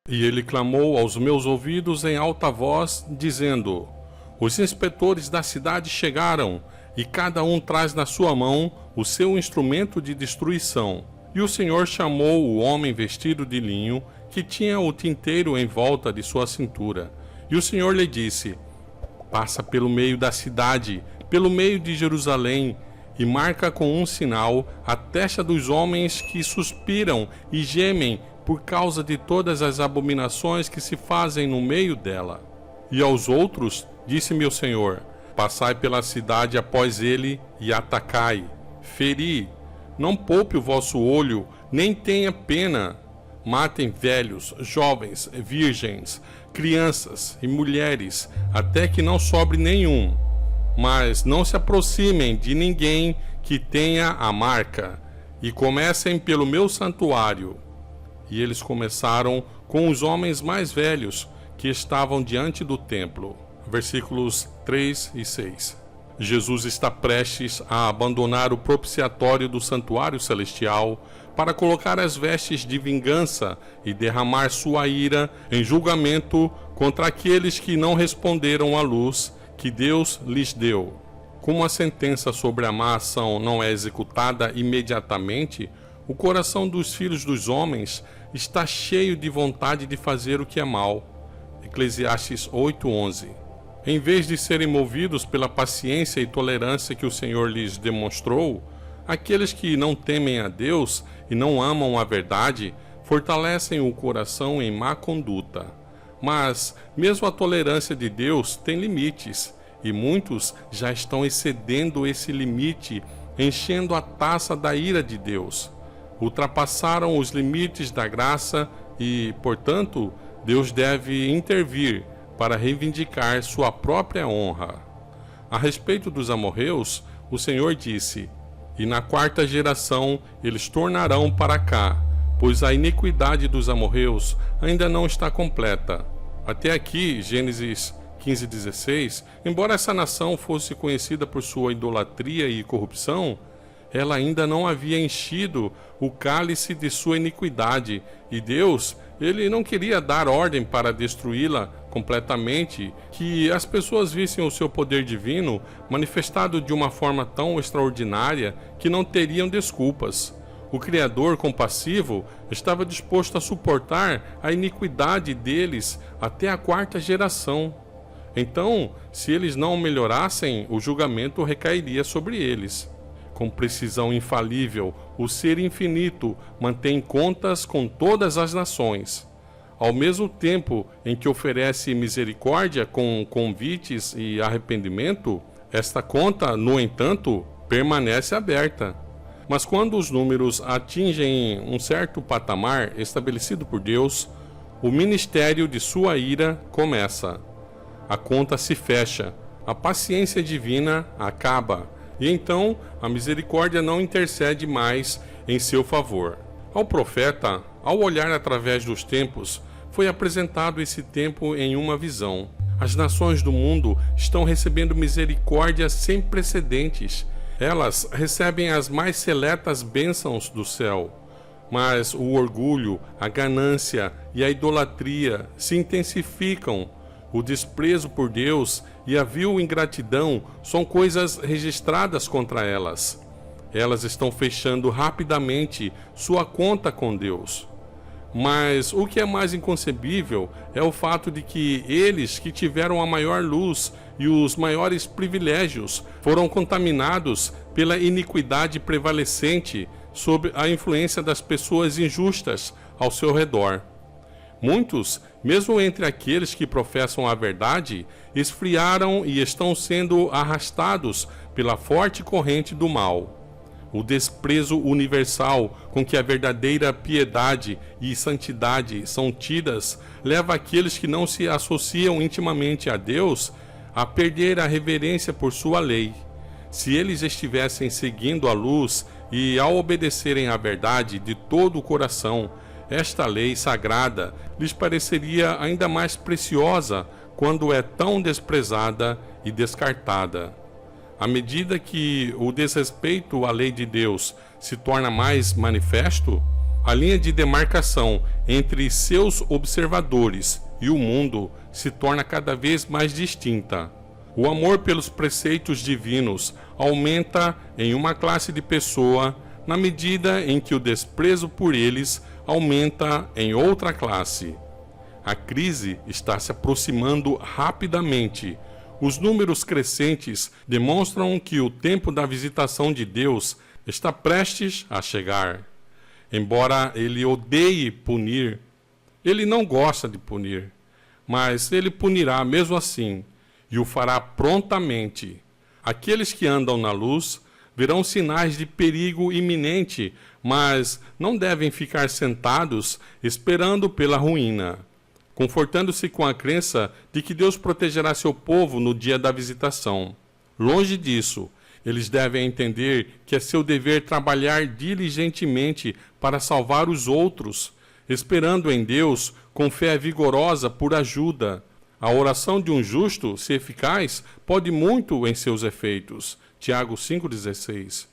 E ele clamou aos meus ouvidos em alta voz, dizendo: Os inspetores da cidade chegaram, e cada um traz na sua mão o seu instrumento de destruição. E o Senhor chamou o homem vestido de linho, que tinha o tinteiro em volta de sua cintura. E o Senhor lhe disse: Passa pelo meio da cidade, pelo meio de Jerusalém, e marca com um sinal a testa dos homens que suspiram e gemem por causa de todas as abominações que se fazem no meio dela. E aos outros, disse-me o Senhor: Passai pela cidade após ele e atacai, feri, não poupe o vosso olho, nem tenha pena. Matem velhos, jovens, virgens, crianças e mulheres, até que não sobre nenhum. Mas não se aproximem de ninguém que tenha a marca, e comecem pelo meu santuário. E eles começaram com os homens mais velhos que estavam diante do templo. Versículos 3 e 6. Jesus está prestes a abandonar o propiciatório do santuário celestial para colocar as vestes de vingança e derramar sua ira em julgamento contra aqueles que não responderam à luz que Deus lhes deu. Como a sentença sobre a má ação não é executada imediatamente, o coração dos filhos dos homens está cheio de vontade de fazer o que é mal. Eclesiastes 8:11. Em vez de serem movidos pela paciência e tolerância que o Senhor lhes demonstrou, aqueles que não temem a Deus e não amam a verdade fortalecem o coração em má conduta. Mas mesmo a tolerância de Deus tem limites, e muitos já estão excedendo esse limite, enchendo a taça da ira de Deus. Ultrapassaram os limites da graça e, portanto, Deus deve intervir para reivindicar sua própria honra. A respeito dos amorreus, o Senhor disse: E na quarta geração eles tornarão para cá, pois a iniquidade dos amorreus ainda não está completa. Até aqui, Gênesis 15:16, embora essa nação fosse conhecida por sua idolatria e corrupção, ela ainda não havia enchido o cálice de sua iniquidade, e Deus, ele não queria dar ordem para destruí-la completamente, que as pessoas vissem o seu poder divino manifestado de uma forma tão extraordinária que não teriam desculpas. O Criador compassivo estava disposto a suportar a iniquidade deles até a quarta geração. Então, se eles não melhorassem, o julgamento recairia sobre eles. Com precisão infalível, o Ser Infinito mantém contas com todas as nações. Ao mesmo tempo em que oferece misericórdia com convites e arrependimento, esta conta, no entanto, permanece aberta. Mas quando os números atingem um certo patamar estabelecido por Deus, o ministério de sua ira começa. A conta se fecha, a paciência divina acaba, e então a misericórdia não intercede mais em seu favor. Ao profeta, ao olhar através dos tempos, foi apresentado esse tempo em uma visão. As nações do mundo estão recebendo misericórdia sem precedentes. Elas recebem as mais seletas bênçãos do céu. Mas o orgulho, a ganância e a idolatria se intensificam. O desprezo por Deus e a vil ingratidão são coisas registradas contra elas. Elas estão fechando rapidamente sua conta com Deus. Mas o que é mais inconcebível é o fato de que eles que tiveram a maior luz e os maiores privilégios foram contaminados pela iniquidade prevalecente sob a influência das pessoas injustas ao seu redor. Muitos, mesmo entre aqueles que professam a verdade, esfriaram e estão sendo arrastados pela forte corrente do mal. O desprezo universal com que a verdadeira piedade e santidade são tidas leva aqueles que não se associam intimamente a Deus a perder a reverência por sua lei. Se eles estivessem seguindo a luz e ao obedecerem à verdade de todo o coração, esta lei sagrada lhes pareceria ainda mais preciosa quando é tão desprezada e descartada. À medida que o desrespeito à lei de Deus se torna mais manifesto, a linha de demarcação entre seus observadores e o mundo se torna cada vez mais distinta. O amor pelos preceitos divinos aumenta em uma classe de pessoa na medida em que o desprezo por eles aumenta em outra classe. A crise está se aproximando rapidamente. Os números crescentes demonstram que o tempo da visitação de Deus está prestes a chegar. Embora ele odeie punir, ele não gosta de punir, mas ele punirá mesmo assim, e o fará prontamente. Aqueles que andam na luz verão sinais de perigo iminente, mas não devem ficar sentados esperando pela ruína, confortando-se com a crença de que Deus protegerá seu povo no dia da visitação. Longe disso, eles devem entender que é seu dever trabalhar diligentemente para salvar os outros, esperando em Deus com fé vigorosa por ajuda. A oração de um justo, se eficaz, pode muito em seus efeitos. Tiago 5,16.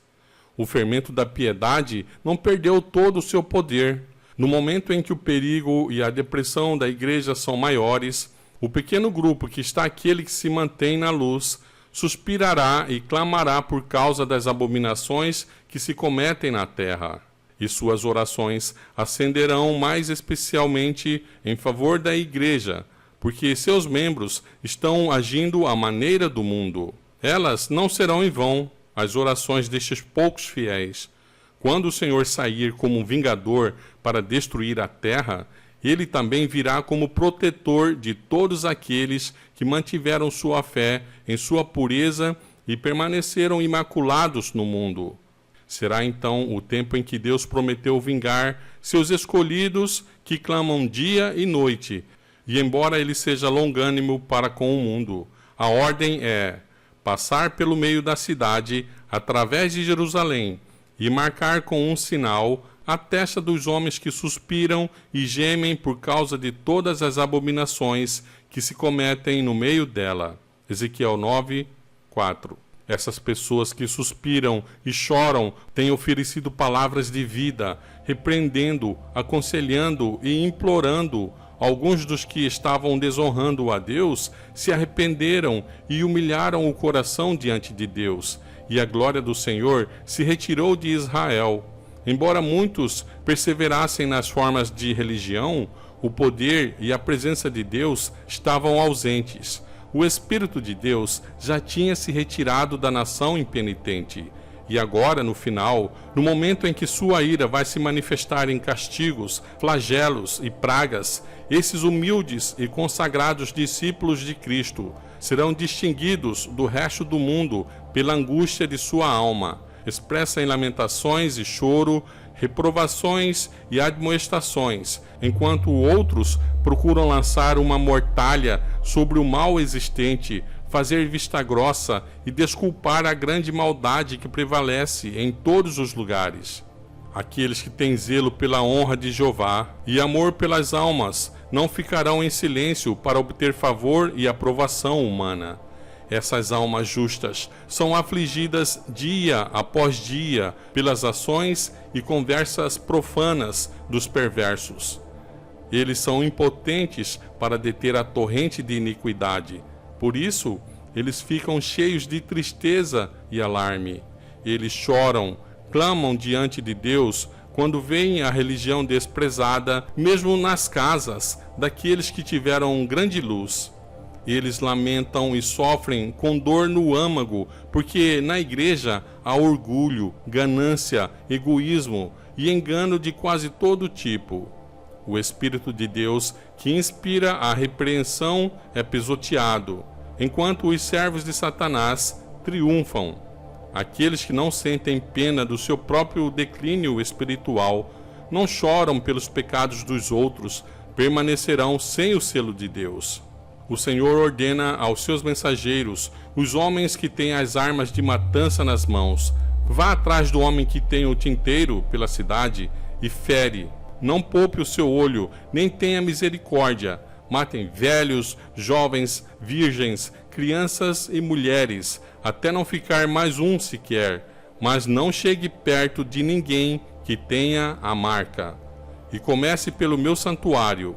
O fermento da piedade não perdeu todo o seu poder. No momento em que o perigo e a depressão da igreja são maiores, o pequeno grupo que está aquele que se mantém na luz suspirará e clamará por causa das abominações que se cometem na terra. E suas orações ascenderão mais especialmente em favor da igreja, porque seus membros estão agindo à maneira do mundo. Elas não serão em vão, as orações destes poucos fiéis. Quando o Senhor sair como um vingador para destruir a terra, ele também virá como protetor de todos aqueles que mantiveram sua fé em sua pureza e permaneceram imaculados no mundo. Será então o tempo em que Deus prometeu vingar seus escolhidos que clamam dia e noite. E embora ele seja longânimo para com o mundo, a ordem é passar pelo meio da cidade, através de Jerusalém, e marcar com um sinal a testa dos homens que suspiram e gemem por causa de todas as abominações que se cometem no meio dela. Ezequiel 9, 4. Essas pessoas que suspiram e choram têm oferecido palavras de vida, repreendendo, aconselhando e implorando. Alguns dos que estavam desonrando a Deus se arrependeram e humilharam o coração diante de Deus, e a glória do Senhor se retirou de Israel. Embora muitos perseverassem nas formas de religião, o poder e a presença de Deus estavam ausentes. O Espírito de Deus já tinha se retirado da nação impenitente. E agora, no final, no momento em que sua ira vai se manifestar em castigos, flagelos e pragas, esses humildes e consagrados discípulos de Cristo serão distinguidos do resto do mundo pela angústia de sua alma, expressa em lamentações e choro, reprovações e admoestações, enquanto outros procuram lançar uma mortalha sobre o mal existente, fazer vista grossa e desculpar a grande maldade que prevalece em todos os lugares. Aqueles que têm zelo pela honra de Jeová e amor pelas almas não ficarão em silêncio para obter favor e aprovação humana. Essas almas justas são afligidas dia após dia pelas ações e conversas profanas dos perversos. Eles são impotentes para deter a torrente de iniquidade. Por isso, eles ficam cheios de tristeza e alarme. Eles choram, clamam diante de Deus quando veem a religião desprezada, mesmo nas casas daqueles que tiveram grande luz. Eles lamentam e sofrem com dor no âmago, porque na igreja há orgulho, ganância, egoísmo e engano de quase todo tipo. O Espírito de Deus, que inspira a repreensão, é pisoteado, enquanto os servos de Satanás triunfam. Aqueles que não sentem pena do seu próprio declínio espiritual, não choram pelos pecados dos outros, permanecerão sem o selo de Deus. O Senhor ordena aos seus mensageiros, os homens que têm as armas de matança nas mãos: vá atrás do homem que tem o tinteiro pela cidade e fere. Não poupe o seu olho, nem tenha misericórdia. Matem velhos, jovens, virgens, crianças e mulheres, até não ficar mais um sequer. Mas não chegue perto de ninguém que tenha a marca. e comece pelo meu santuário.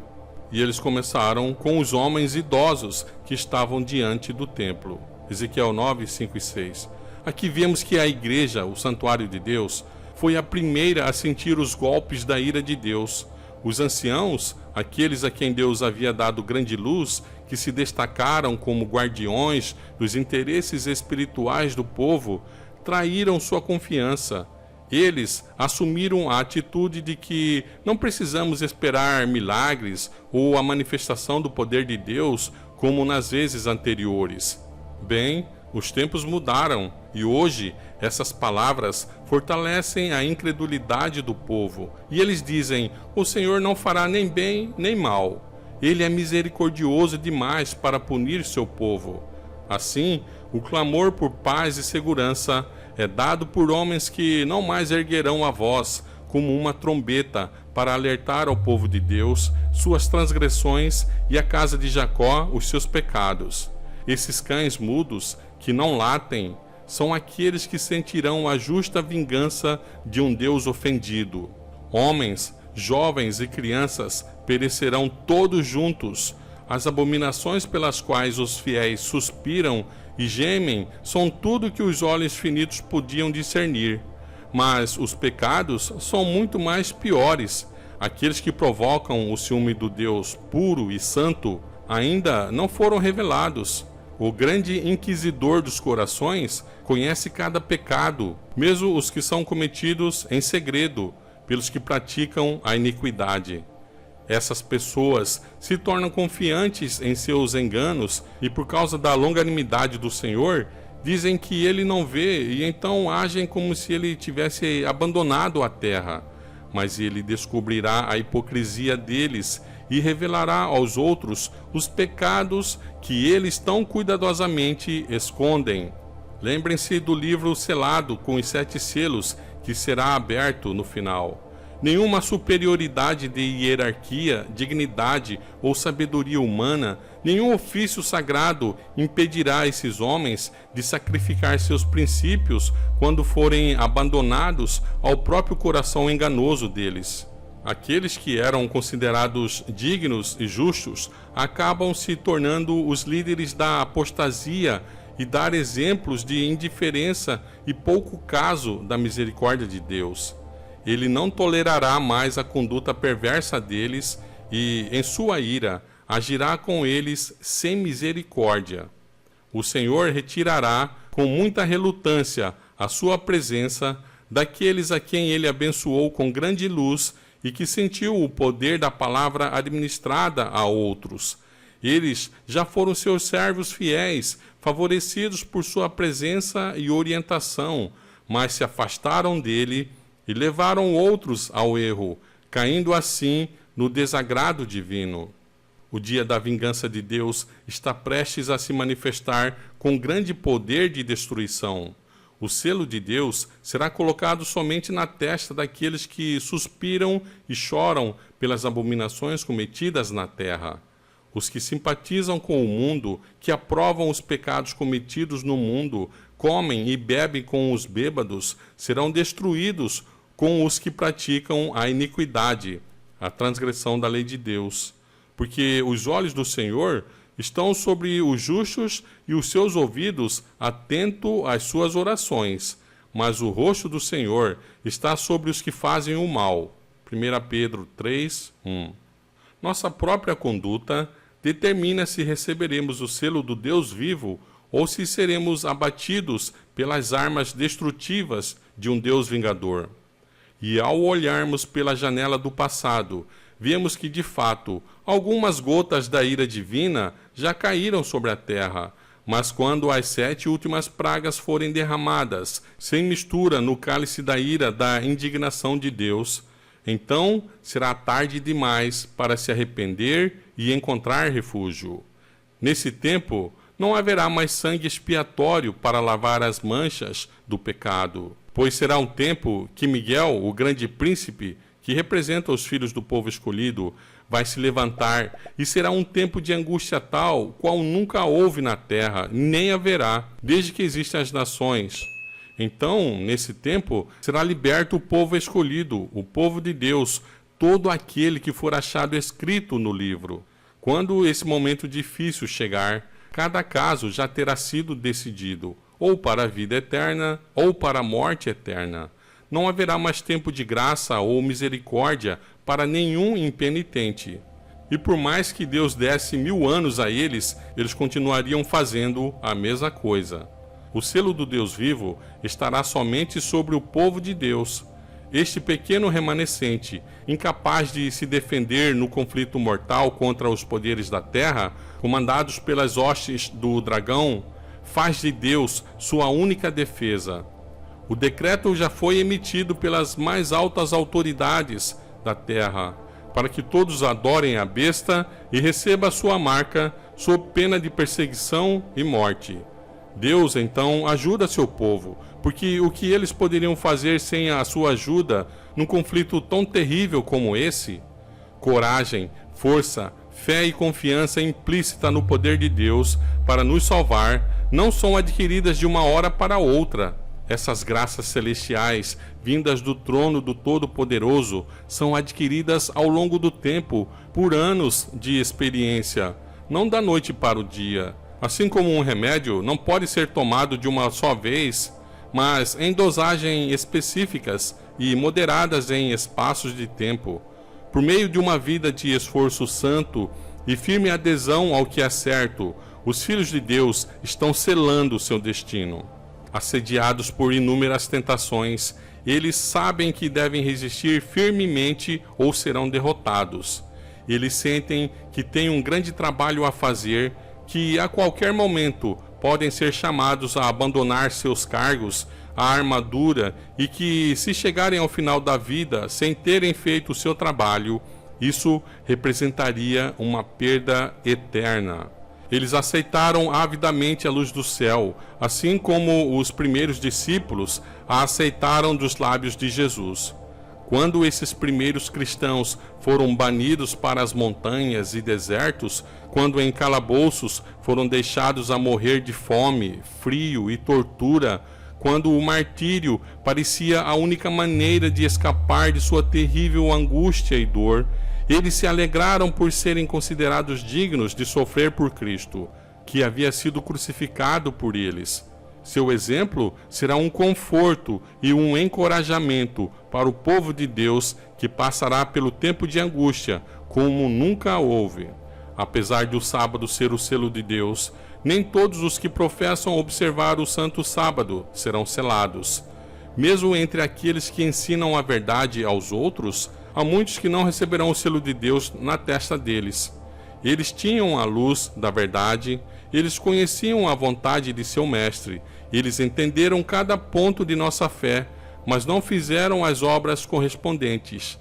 E eles começaram com os homens idosos que estavam diante do templo. Ezequiel 9, 5 e 6. Aqui vemos que a igreja, o santuário de Deus, foi a primeira a sentir os golpes da ira de Deus. Os anciãos, aqueles a quem Deus havia dado grande luz, que se destacaram como guardiões dos interesses espirituais do povo, traíram sua confiança. Eles assumiram a atitude de que não precisamos esperar milagres ou a manifestação do poder de Deus como nas vezes anteriores. Bem, os tempos mudaram e hoje essas palavras fortalecem a incredulidade do povo. E eles dizem: o Senhor não fará nem bem nem mal. Ele é misericordioso demais para punir seu povo. Assim, o clamor por paz e segurança é dado por homens que não mais erguerão a voz como uma trombeta para alertar ao povo de Deus suas transgressões e à casa de Jacó os seus pecados. Esses cães mudos que não latem são aqueles que sentirão a justa vingança de um Deus ofendido. Homens, jovens e crianças perecerão todos juntos. As abominações pelas quais os fiéis suspiram e gemem são tudo que os olhos finitos podiam discernir. Mas os pecados são muito mais piores. Aqueles que provocam o ciúme do Deus puro e santo ainda não foram revelados. O grande inquisidor dos corações conhece cada pecado, mesmo os que são cometidos em segredo, pelos que praticam a iniquidade. Essas pessoas se tornam confiantes em seus enganos e, por causa da longanimidade do Senhor, dizem que ele não vê e então agem como se ele tivesse abandonado a terra. Mas ele descobrirá a hipocrisia deles e revelará aos outros os pecados que eles tão cuidadosamente escondem. Lembrem-se do livro selado com os 7 selos que será aberto no final. Nenhuma superioridade de hierarquia, dignidade ou sabedoria humana, nenhum ofício sagrado impedirá esses homens de sacrificar seus princípios quando forem abandonados ao próprio coração enganoso deles. Aqueles que eram considerados dignos e justos acabam se tornando os líderes da apostasia e dar exemplos de indiferença e pouco caso da misericórdia de Deus. Ele não tolerará mais a conduta perversa deles e, em sua ira, agirá com eles sem misericórdia. O Senhor retirará com muita relutância a sua presença daqueles a quem ele abençoou com grande luz e que sentiu o poder da palavra administrada a outros. Eles já foram seus servos fiéis, favorecidos por sua presença e orientação, mas se afastaram dele e levaram outros ao erro, caindo assim no desagrado divino. O dia da vingança de Deus está prestes a se manifestar com grande poder de destruição. O selo de Deus será colocado somente na testa daqueles que suspiram e choram pelas abominações cometidas na terra. Os que simpatizam com o mundo, que aprovam os pecados cometidos no mundo, comem e bebem com os bêbados, serão destruídos com os que praticam a iniquidade, a transgressão da lei de Deus. Porque os olhos do Senhor estão sobre os justos e os seus ouvidos atentos às suas orações, mas o rosto do Senhor está sobre os que fazem o mal. 1 Pedro 3, 1. Nossa própria conduta determina se receberemos o selo do Deus vivo ou se seremos abatidos pelas armas destrutivas de um Deus vingador. E ao olharmos pela janela do passado, vemos que, de fato, algumas gotas da ira divina já caíram sobre a terra, mas quando as 7 últimas pragas forem derramadas, sem mistura no cálice da ira da indignação de Deus, então será tarde demais para se arrepender e encontrar refúgio. Nesse tempo, não haverá mais sangue expiatório para lavar as manchas do pecado, pois será um tempo que Miguel, o grande príncipe, que representa os filhos do povo escolhido, vai se levantar, e será um tempo de angústia tal, qual nunca houve na terra, nem haverá, desde que existem as nações. Então, nesse tempo, será liberto o povo escolhido, o povo de Deus, todo aquele que for achado escrito no livro. Quando esse momento difícil chegar, cada caso já terá sido decidido, ou para a vida eterna, ou para a morte eterna. Não haverá mais tempo de graça ou misericórdia para nenhum impenitente. E por mais que Deus desse 1000 anos a eles, eles continuariam fazendo a mesma coisa. O selo do Deus vivo estará somente sobre o povo de Deus. Este pequeno remanescente, incapaz de se defender no conflito mortal contra os poderes da terra, comandados pelas hostes do dragão, faz de Deus sua única defesa. O decreto já foi emitido pelas mais altas autoridades da terra, para que todos adorem a besta e recebam sua marca, sob pena de perseguição e morte. Deus, então, ajuda seu povo, porque o que eles poderiam fazer sem a sua ajuda num conflito tão terrível como esse? Coragem, força, fé e confiança implícita no poder de Deus para nos salvar não são adquiridas de uma hora para outra. Essas graças celestiais, vindas do trono do Todo-Poderoso, são adquiridas ao longo do tempo, por anos de experiência, não da noite para o dia. Assim como um remédio não pode ser tomado de uma só vez, mas em dosagens específicas e moderadas em espaços de tempo. Por meio de uma vida de esforço santo e firme adesão ao que é certo, os filhos de Deus estão selando seu destino. Assediados por inúmeras tentações, eles sabem que devem resistir firmemente ou serão derrotados. Eles sentem que têm um grande trabalho a fazer, que a qualquer momento podem ser chamados a abandonar seus cargos, a armadura, e que, se chegarem ao final da vida sem terem feito o seu trabalho, isso representaria uma perda eterna. Eles aceitaram avidamente a luz do céu, assim como os primeiros discípulos a aceitaram dos lábios de Jesus. Quando esses primeiros cristãos foram banidos para as montanhas e desertos, quando em calabouços foram deixados a morrer de fome, frio e tortura, quando o martírio parecia a única maneira de escapar de sua terrível angústia e dor, eles se alegraram por serem considerados dignos de sofrer por Cristo, que havia sido crucificado por eles. Seu exemplo será um conforto e um encorajamento para o povo de Deus que passará pelo tempo de angústia como nunca houve. Apesar de o sábado ser o selo de Deus, nem todos os que professam observar o santo sábado serão selados. Mesmo entre aqueles que ensinam a verdade aos outros, há muitos que não receberão o selo de Deus na testa deles. Eles tinham a luz da verdade, eles conheciam a vontade de seu mestre, eles entenderam cada ponto de nossa fé, mas não fizeram as obras correspondentes.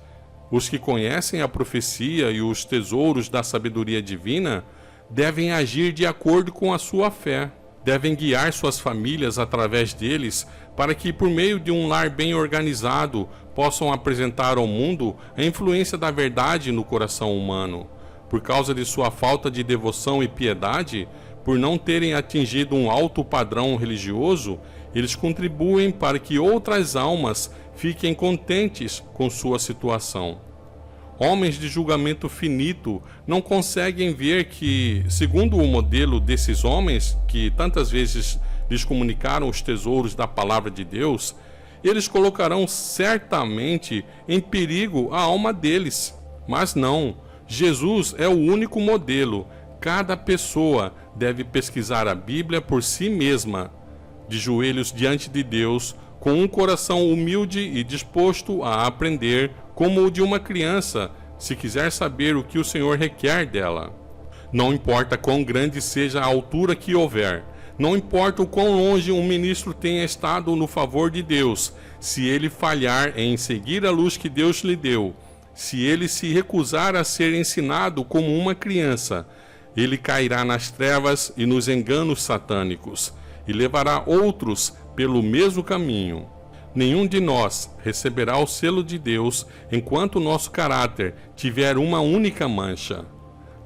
Os que conhecem a profecia e os tesouros da sabedoria divina devem agir de acordo com a sua fé. Devem guiar suas famílias através deles para que, por meio de um lar bem organizado, possam apresentar ao mundo a influência da verdade no coração humano. Por causa de sua falta de devoção e piedade, por não terem atingido um alto padrão religioso, eles contribuem para que outras almas fiquem contentes com sua situação. Homens de julgamento finito não conseguem ver que, segundo o modelo desses homens, que tantas vezes lhes comunicaram os tesouros da palavra de Deus, eles colocarão certamente em perigo a alma deles. Mas não, Jesus é o único modelo. Cada pessoa deve pesquisar a Bíblia por si mesma, de joelhos diante de Deus, com um coração humilde e disposto a aprender como o de uma criança, se quiser saber o que o Senhor requer dela. Não importa quão grande seja a altura que houver, não importa o quão longe um ministro tenha estado no favor de Deus, se ele falhar em seguir a luz que Deus lhe deu, se ele se recusar a ser ensinado como uma criança, ele cairá nas trevas e nos enganos satânicos, e levará outros pelo mesmo caminho. Nenhum de nós receberá o selo de Deus enquanto o nosso caráter tiver uma única mancha.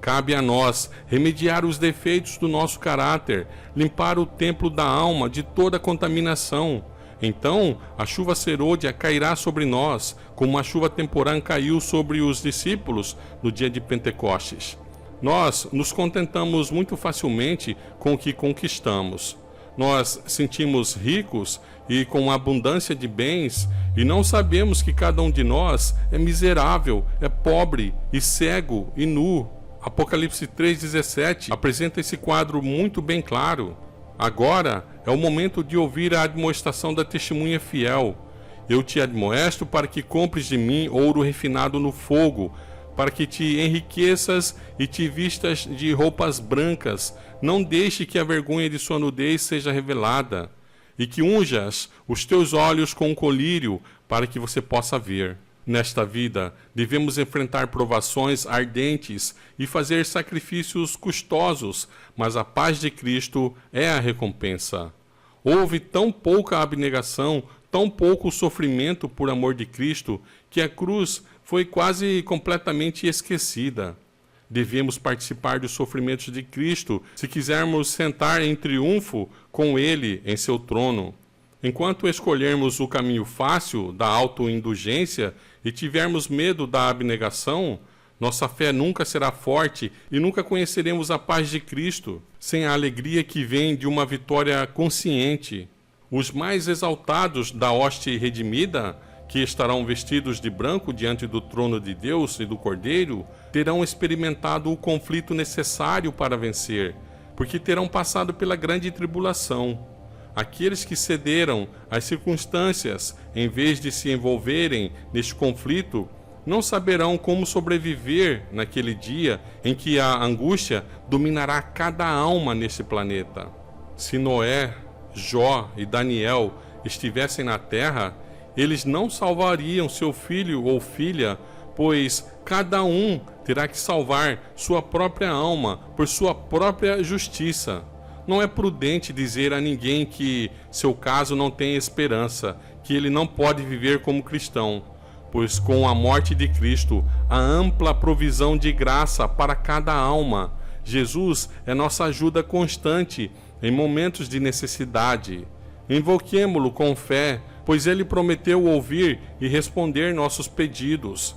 Cabe a nós remediar os defeitos do nosso caráter, limpar o templo da alma de toda contaminação, Então a chuva serôdia cairá sobre nós, como a chuva temporã caiu sobre os discípulos no dia de Pentecostes. Nós nos contentamos muito facilmente com o que conquistamos. Nós sentimos ricos e com abundância de bens e não sabemos que cada um de nós é miserável, é pobre e cego e nu. Apocalipse 3,17 apresenta esse quadro muito bem claro. Agora é o momento de ouvir a admoestação da testemunha fiel. Eu te admoesto para que compres de mim ouro refinado no fogo, para que te enriqueças e te vistas de roupas brancas. Não deixe que a vergonha de sua nudez seja revelada, e que unjas os teus olhos com um colírio, para que você possa ver. Nesta vida, devemos enfrentar provações ardentes e fazer sacrifícios custosos, mas a paz de Cristo é a recompensa. Houve tão pouca abnegação, tão pouco sofrimento por amor de Cristo, que a cruz foi quase completamente esquecida. Devemos participar dos sofrimentos de Cristo se quisermos sentar em triunfo com Ele em seu trono. Enquanto escolhermos o caminho fácil da autoindulgência e tivermos medo da abnegação, nossa fé nunca será forte e nunca conheceremos a paz de Cristo, sem a alegria que vem de uma vitória consciente. Os mais exaltados da hoste redimida, que estarão vestidos de branco diante do trono de Deus e do Cordeiro, terão experimentado o conflito necessário para vencer, porque terão passado pela grande tribulação. Aqueles que cederam às circunstâncias, em vez de se envolverem neste conflito, não saberão como sobreviver naquele dia em que a angústia dominará cada alma nesse planeta. Se Noé, Jó e Daniel estivessem na terra, eles não salvariam seu filho ou filha, pois cada um terá que salvar sua própria alma por sua própria justiça. Não é prudente dizer a ninguém que seu caso não tem esperança, que ele não pode viver como cristão, pois com a morte de Cristo, há ampla provisão de graça para cada alma. Jesus é nossa ajuda constante em momentos de necessidade. Invoquemo-lo com fé, pois ele prometeu ouvir e responder nossos pedidos.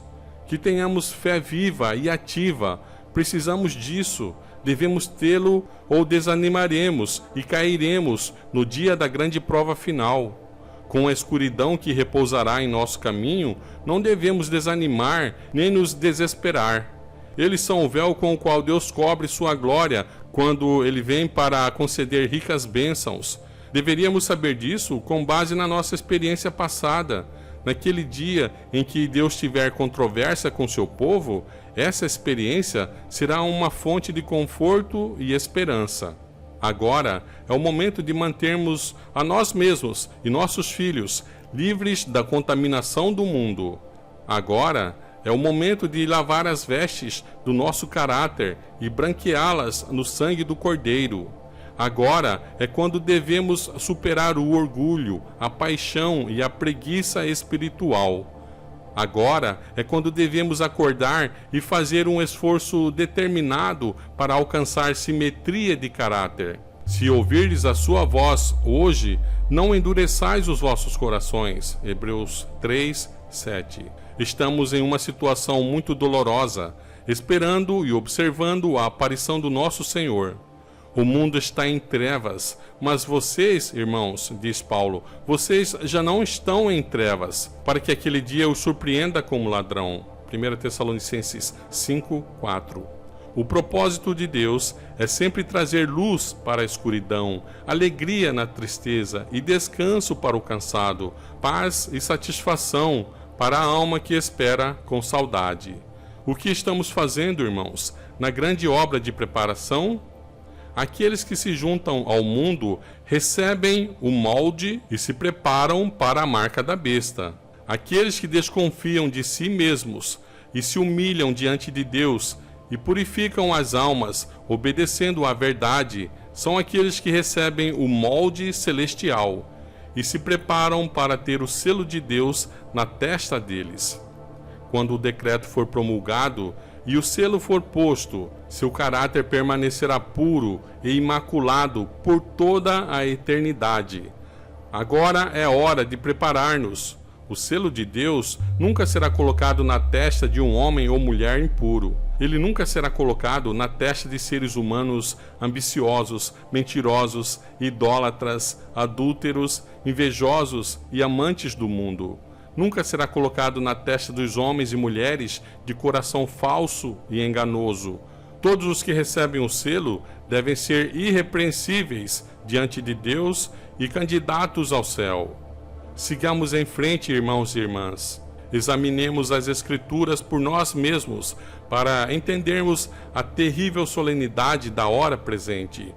Que tenhamos fé viva e ativa. Precisamos disso. Devemos tê-lo ou desanimaremos e cairemos no dia da grande prova final. Com a escuridão que repousará em nosso caminho, não devemos desanimar nem nos desesperar. Eles são o véu com o qual Deus cobre sua glória quando ele vem para conceder ricas bênçãos. Deveríamos saber disso com base na nossa experiência passada. Naquele dia em que Deus tiver controvérsia com seu povo, essa experiência será uma fonte de conforto e esperança. Agora é o momento de mantermos a nós mesmos e nossos filhos livres da contaminação do mundo. Agora é o momento de lavar as vestes do nosso caráter e branqueá-las no sangue do Cordeiro. Agora é quando devemos superar o orgulho, a paixão e a preguiça espiritual. Agora é quando devemos acordar e fazer um esforço determinado para alcançar simetria de caráter. Se ouvirdes a sua voz hoje, não endureçais os vossos corações. Hebreus 3, 7. Estamos em uma situação muito dolorosa, esperando e observando a aparição do nosso Senhor. O mundo está em trevas, mas vocês, irmãos, diz Paulo, vocês já não estão em trevas, para que aquele dia os surpreenda como ladrão. 1 Tessalonicenses 5, 4. O propósito de Deus é sempre trazer luz para a escuridão, alegria na tristeza e descanso para o cansado, paz e satisfação para a alma que espera com saudade. O que estamos fazendo, irmãos, na grande obra de preparação? Aqueles que se juntam ao mundo recebem o molde e se preparam para a marca da besta. Aqueles que desconfiam de si mesmos e se humilham diante de Deus e purificam as almas, obedecendo à verdade, são aqueles que recebem o molde celestial e se preparam para ter o selo de Deus na testa deles. Quando o decreto for promulgado e o selo for posto, seu caráter permanecerá puro e imaculado por toda a eternidade. Agora é hora de preparar-nos. O selo de Deus nunca será colocado na testa de um homem ou mulher impuro. Ele nunca será colocado na testa de seres humanos ambiciosos, mentirosos, idólatras, adúlteros, invejosos e amantes do mundo. Nunca será colocado na testa dos homens e mulheres de coração falso e enganoso. Todos os que recebem o selo devem ser irrepreensíveis diante de Deus e candidatos ao céu. Sigamos em frente, irmãos e irmãs. Examinemos as Escrituras por nós mesmos para entendermos a terrível solenidade da hora presente.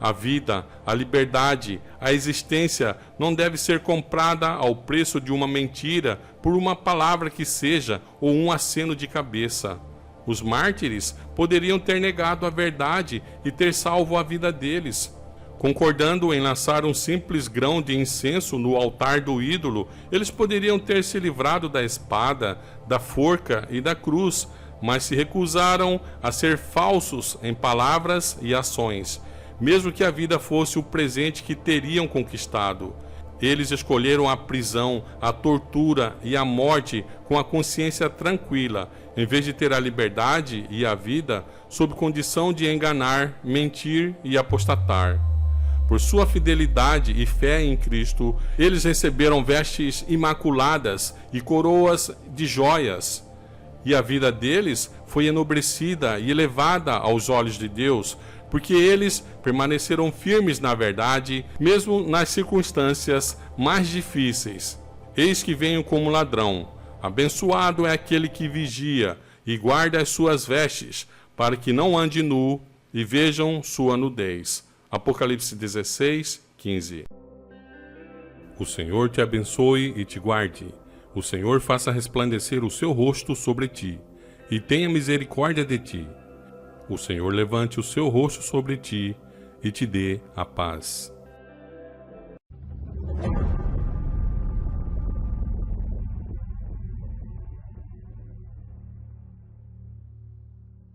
A vida, a liberdade, a existência não deve ser comprada ao preço de uma mentira por uma palavra que seja ou um aceno de cabeça. Os mártires poderiam ter negado a verdade e ter salvo a vida deles. Concordando em lançar um simples grão de incenso no altar do ídolo, eles poderiam ter se livrado da espada, da forca e da cruz, mas se recusaram a ser falsos em palavras e ações, mesmo que a vida fosse o presente que teriam conquistado. Eles escolheram a prisão, a tortura e a morte com a consciência tranquila, em vez de ter a liberdade e a vida sob condição de enganar, mentir e apostatar. Por sua fidelidade e fé em Cristo, eles receberam vestes imaculadas e coroas de joias. E a vida deles foi enobrecida e elevada aos olhos de Deus, porque eles permaneceram firmes na verdade, mesmo nas circunstâncias mais difíceis. Eis que venho como ladrão. Abençoado é aquele que vigia e guarda as suas vestes, para que não ande nu e vejam sua nudez. Apocalipse 16, 15. O Senhor te abençoe e te guarde. O Senhor faça resplandecer o seu rosto sobre ti e tenha misericórdia de ti. O Senhor levante o seu rosto sobre ti e te dê a paz.